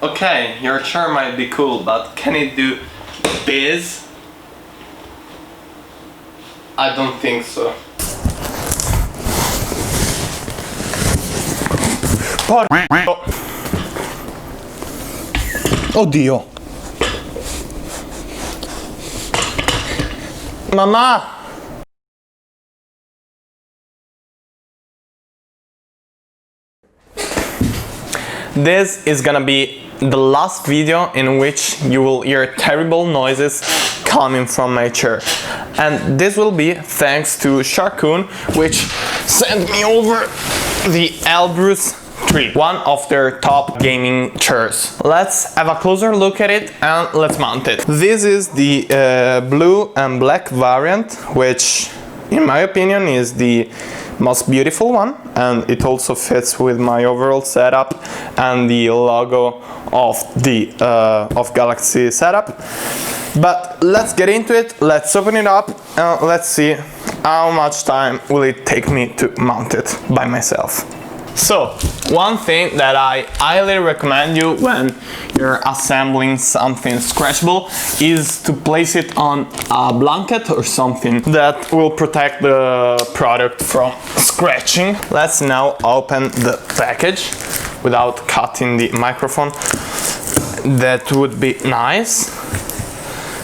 Okay, your chair might be cool, but can it do this? I don't think so. Oddio. Mamma! This is gonna be the last video in which you will hear terrible noises coming from my chair. And this will be thanks to Sharkoon, which sent me over the Elbrus 3, one of their top gaming chairs. Let's have a closer look at it and let's mount it. This is the blue and black variant, which in my opinion is the most beautiful one, and it also fits with my overall setup and the logo of the of Galaxy setup. But let's get into it, let's open it up and let's see how much time will it take me to mount it by myself. So, one thing that I highly recommend you when you're assembling something scratchable is to place it on a blanket or something that will protect the product from scratching. Let's now open the package without cutting the microphone. That would be nice.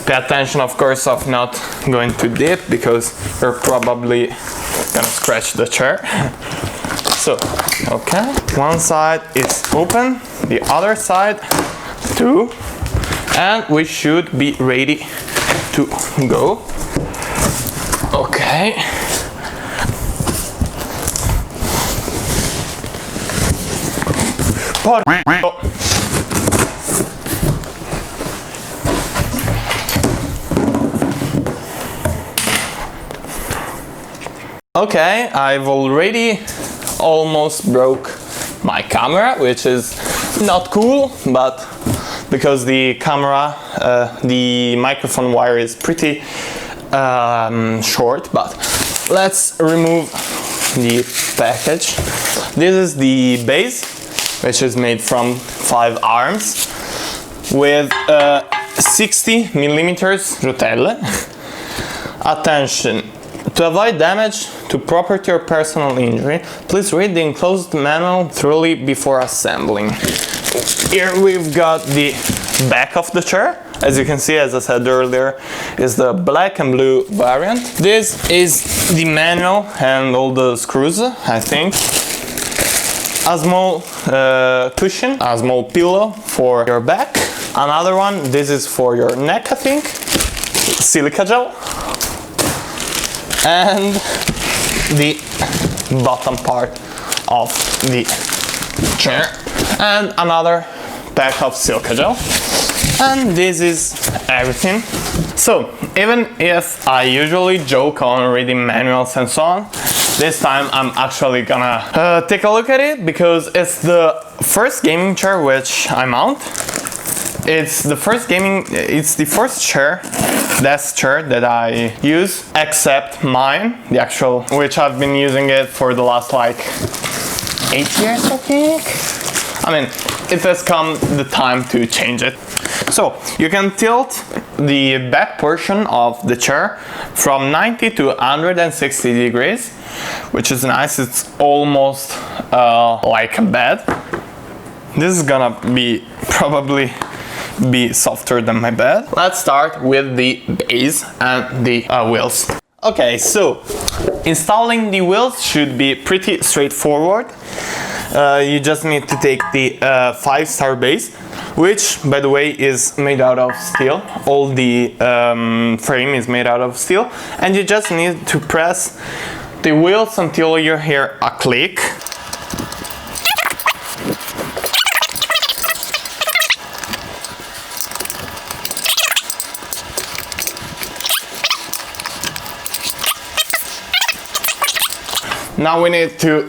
Pay attention, of course, of not going too deep because you're probably gonna scratch the chair. So, okay, one side is open, the other side too, and we should be ready to go. Okay. Okay, I've already almost broke my camera, which is not cool, but because the camera, the microphone wire is pretty short. But let's remove the package. This is the base, which is made from 5 arms with 60 millimeters rotelle. Attention. To avoid damage to property or personal injury, please read the enclosed manual thoroughly before assembling. Here we've got the back of the chair. As you can see, as I said earlier, is the black and blue variant. This is the manual and all the screws, I think. A small cushion, a small pillow for your back. Another one, this is for your neck, I think. Silica gel. And the bottom part of the chair, and another pack of silica gel, and this is everything. So even if I usually joke on reading manuals and so on, this time I'm actually gonna take a look at it because it's the first gaming chair which I mount. It's the first desk chair that I use, except mine, the actual, which I've been using it for the last like 8 years, I think. I mean, it has come the time to change it. So you can tilt the back portion of the chair from 90 to 160 degrees, which is nice. It's almost like a bed. This is gonna be probably be softer than my bed. Let's start with the base and the wheels. Okay, so installing the wheels should be pretty straightforward. You just need to take the 5-star base, which by the way is made out of steel. All the frame is made out of steel, and you just need to press the wheels until you hear a click. Now we need to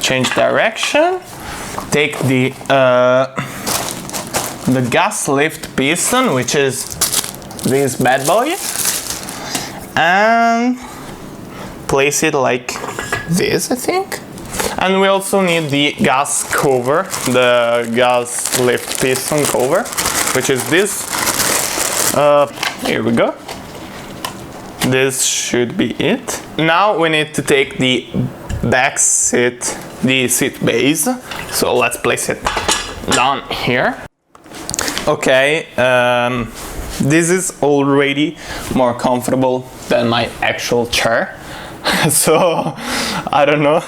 change direction, take the gas lift piston, which is this bad boy, and place it like this, I think. And we also need the gas cover, the gas lift piston cover, which is this. Here we go. This should be it. Now we need to take the back seat, the seat base. So let's place it down here. Okay, this is already more comfortable than my actual chair. So I don't know,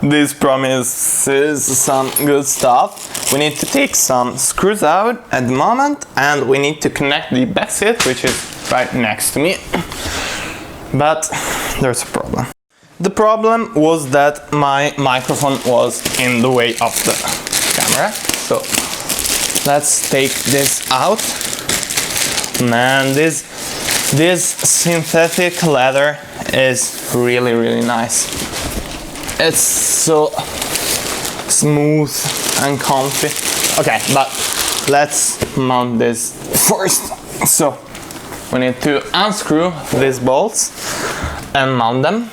this promises some good stuff. We need to take some screws out at the moment, and we need to connect the back seat, which is right next to me. But there's a problem. The problem was that my microphone was in the way of the camera. So let's take this out. Man, this synthetic leather is really nice. It's so smooth and comfy. Okay, but let's mount this first. So we need to unscrew these bolts and mount them.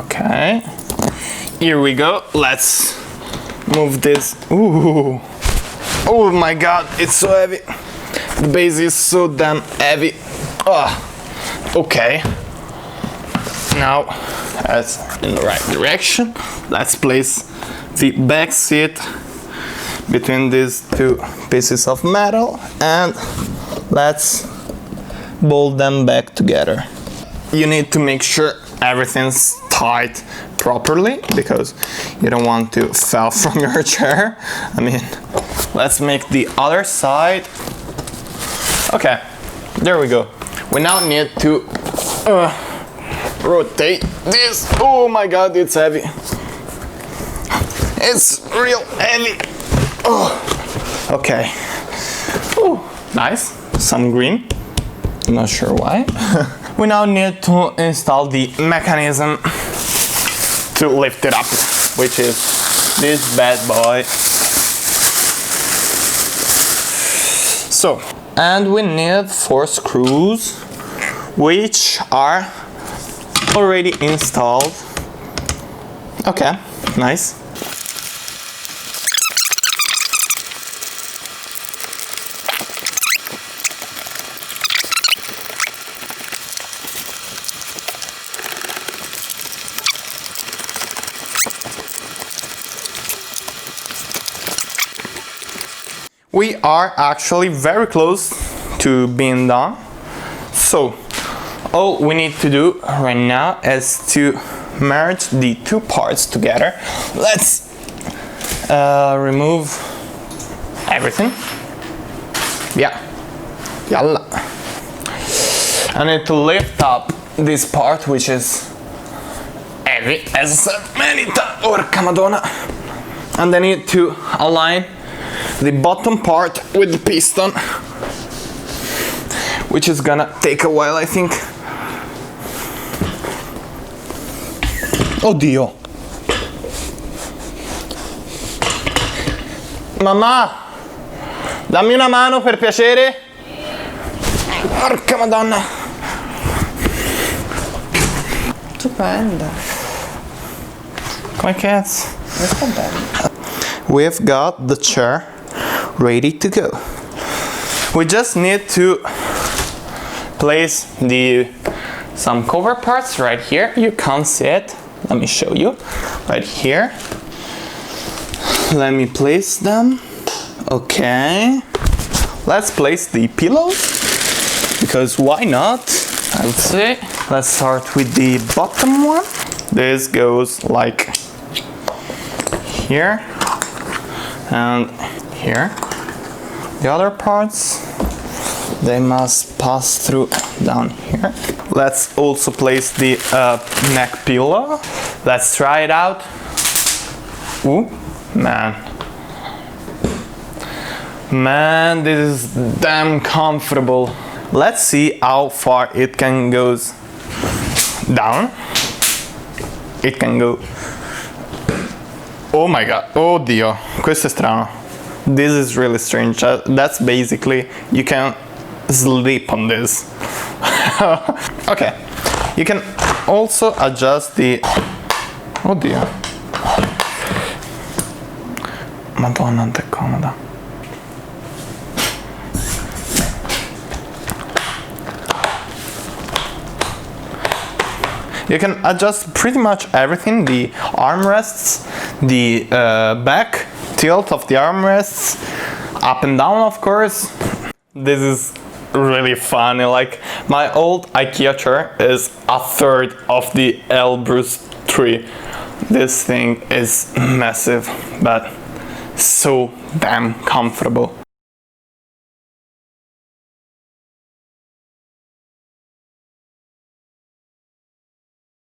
Okay, here we go. Let's move this. Ooh. Oh my god, it's so heavy. The base is so damn heavy. Okay. Now, that's in the right direction. Let's place the back seat between these two pieces of metal, and let's bolt them back together. You need to make sure everything's tight properly, because you don't want to fall from your chair. I mean, let's make the other side. Okay, there we go. We now need to rotate this. Oh my god, it's heavy. It's real heavy. Okay. Ooh, nice. Some green. Not sure why. We now need to install the mechanism to lift it up, which is this bad boy. So, and we need 4 screws, which are already installed. Okay, nice. We are actually very close to being done. So all we need to do right now is to merge the two parts together. Let's remove everything. Yeah. Yalla. I need to lift up this part, which is heavy, as I said many times. Orca Madonna. And I need to align the bottom part with the piston, which is gonna take a while, I think. Oddio. Mamma, dammi una mano per piacere. Porca Madonna. Stupenda. Come cazzo? Sta bene. We've got the chair ready to go. We just need to place some cover parts right here. You can't see it. Let me show you. Right here. Let me place them. Okay. Let's place the pillows, because why not? Let's see. Let's start with the bottom one. This goes like here and here. The other parts, they must pass through down here. Let's also place the neck pillow. Let's try it out. Ooh, man. Man, this is damn comfortable. Let's see how far it can go down. It can go. Oh my god, oh Dio, questo è strano. This is really strange. That's basically, you can sleep on this. Okay, you can also adjust the... Oh dear. Madonna, quanto è comoda. You can adjust pretty much everything, the armrests, the back tilt of the armrests, up and down of course. This is really funny, like my old IKEA chair is a third of the Elbrus tree. This thing is massive, but so damn comfortable.